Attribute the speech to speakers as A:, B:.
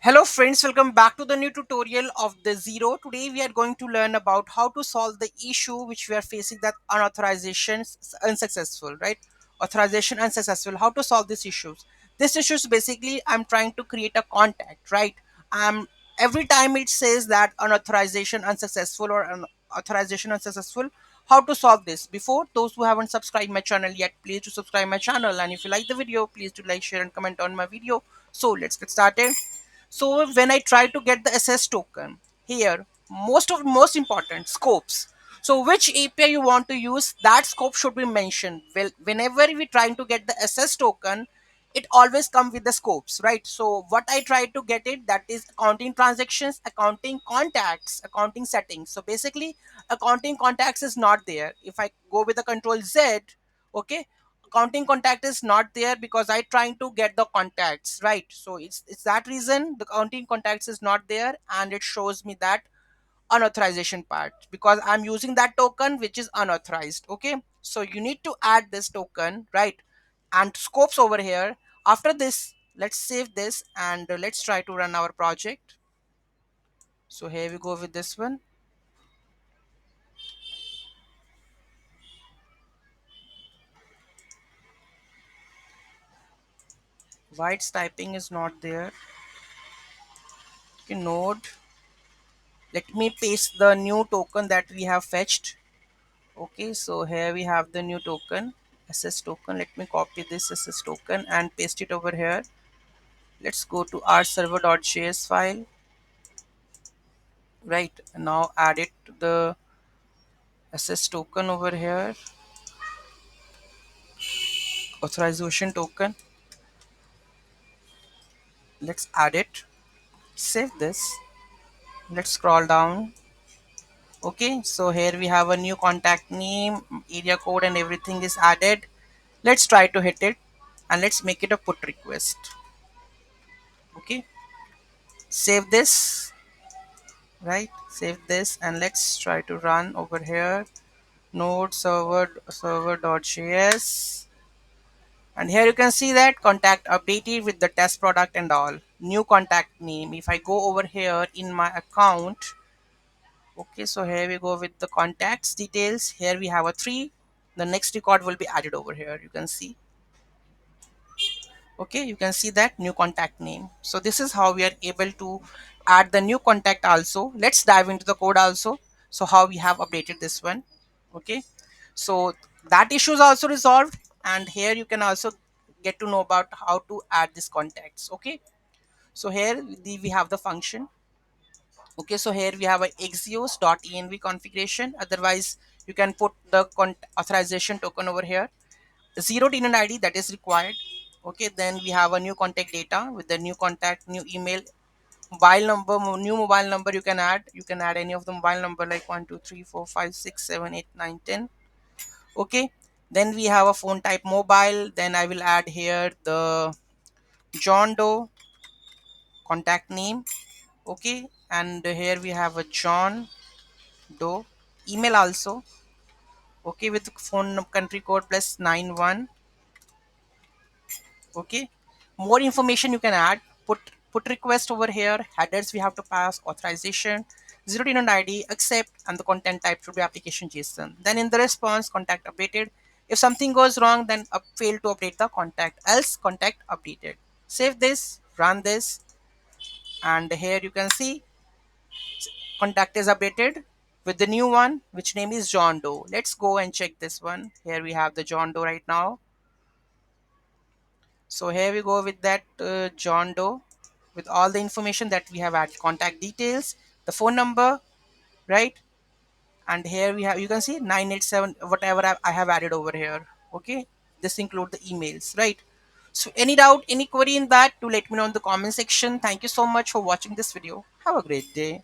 A: Hello friends, welcome back to the new tutorial of the Xero. Today we are going to learn about how to solve the issue which we are facing, that unauthorization unsuccessful, right? Authorization unsuccessful. How to solve these issues? This issue is basically I'm trying to create a contact, right? Um every time it says that unauthorization unsuccessful or authorization unsuccessful. How to solve this? Before those who haven't subscribed my channel yet, please to subscribe my channel, and if you like the video, please to like, share and comment on my video. So let's get started. So when I try to get the SS token here, most important scopes. So which API you want to use, that scope should be mentioned. Well, whenever we trying to get the SS token, it always come with the scopes, right? So what I try to get it, that is accounting transactions, accounting contacts, accounting settings. So basically accounting contacts is not there. If I go with the control Z, okay, accounting contact is not there because I trying to get the contacts, right? So it's that reason the accounting contacts is not there, and it shows me that unauthorization part because I'm using that token which is unauthorized. Okay, so you need to add this token, right? And scopes over here. After this, let's save this and let's try to run our project. So here we go with this one. Why it's typing is not there? Okay, node. Let me paste the new token that we have fetched. Okay, so here we have the new token, SS token. Let me copy this SS token and paste it over here. Let's go to our server.js file, right? Now add it to the SS token over here, authorization token. Let's add it, save this. Let's scroll down. Okay, so here we have a new contact name, area code, and everything is added. Let's try to hit it and let's make it a put request. Okay, save this, right? Save this and let's try to run over here. Node server.js, and here you can see that contact updated with the test product and all. New contact name. If I go over here in my account, okay, so here we go with the contacts details. Here we have a three. The next record will be added over here. You can see. Okay, you can see that new contact name. So this is how we are able to add the new contact also. Let's dive into the code also. So how we have updated this one. Okay, so that issue is also resolved, and here you can also get to know about how to add these contacts. Okay, so here we have the function. Okay, so here we have a Xeos.env configuration. Otherwise you can put the authorization token over here. Zero tenant ID that is required. Okay, then we have a new contact data with the new contact, new email, mobile number, new mobile number. You can add any of the mobile number like 1 2 3 4 5 6 7 8 9 10. Okay, then we have a phone type mobile. Then I will add here the John Doe contact name. Okay, and here we have a John Doe email also. Okay, with phone country code plus 91. Okay, more information you can add. Put request over here. Headers we have to pass, authorization, zero tenant ID, accept, and the content type should be application JSON. Then in the response, contact updated. If something goes wrong, then fail to update the contact, else contact updated. Save this, run this, and here you can see contact is updated with the new one, which name is John Doe. Let's go and check this one. Here we have the John Doe right now. So here we go with that John Doe with all the information that we have added, contact details, the phone number, right? And here we have, you can see 987, whatever I have added over here. Okay, this include the emails, right? So any doubt, any query in that, to let me know in the comment section. Thank you so much for watching this video. Have a great day.